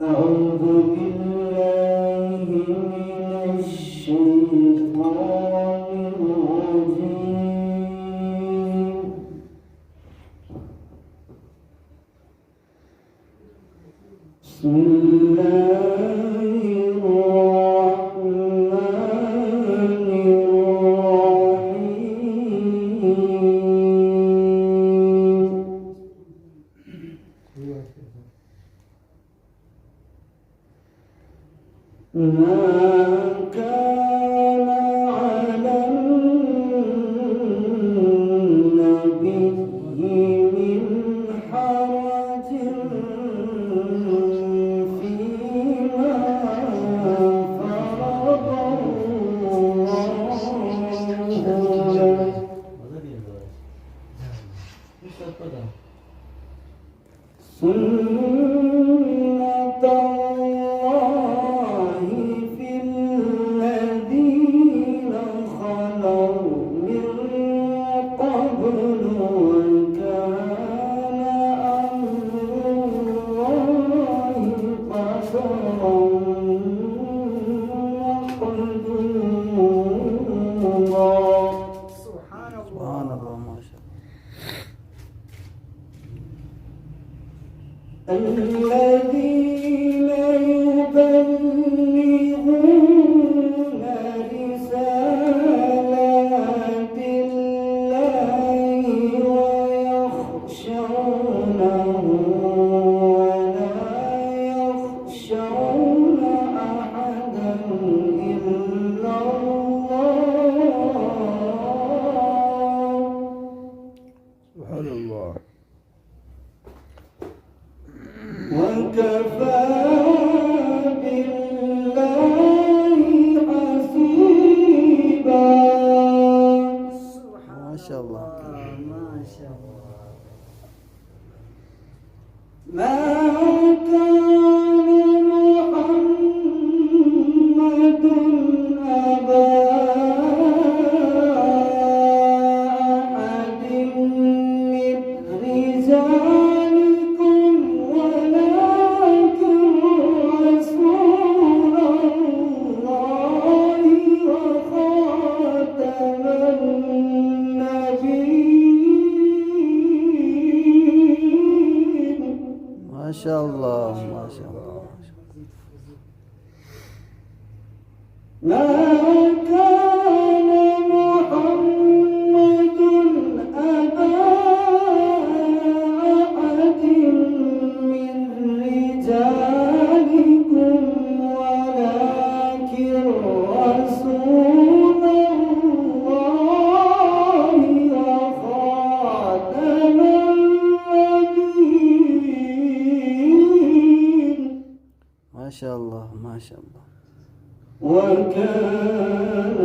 أعوذ بالله من الشيطان الرجيم. بسم الله الرحمن الرحيم. ما كان على النبي من حرج فيما فرض الله له. سنة الله في الذين خلوا من قبل وكان أمر الله قدرا مقدورا. سبحان الله. ما شاء الله. الذين يبلغون رسالات الله ويخشونه ولا يخشون أحدا إلا الله. سبحان الله. وكفى بالله حسيبا. ما شاء الله. ما شاء الله. ما كان محمد أبا أحد من رجالكم ولكن رسول الله وخاتم النبيين. ما شاء الله. ما شاء الله. ما كان محمد أبا أحد من رجالكم ولكن رسول الله وخاتم النبيين. ما شاء الله. ما شاء الله. وكان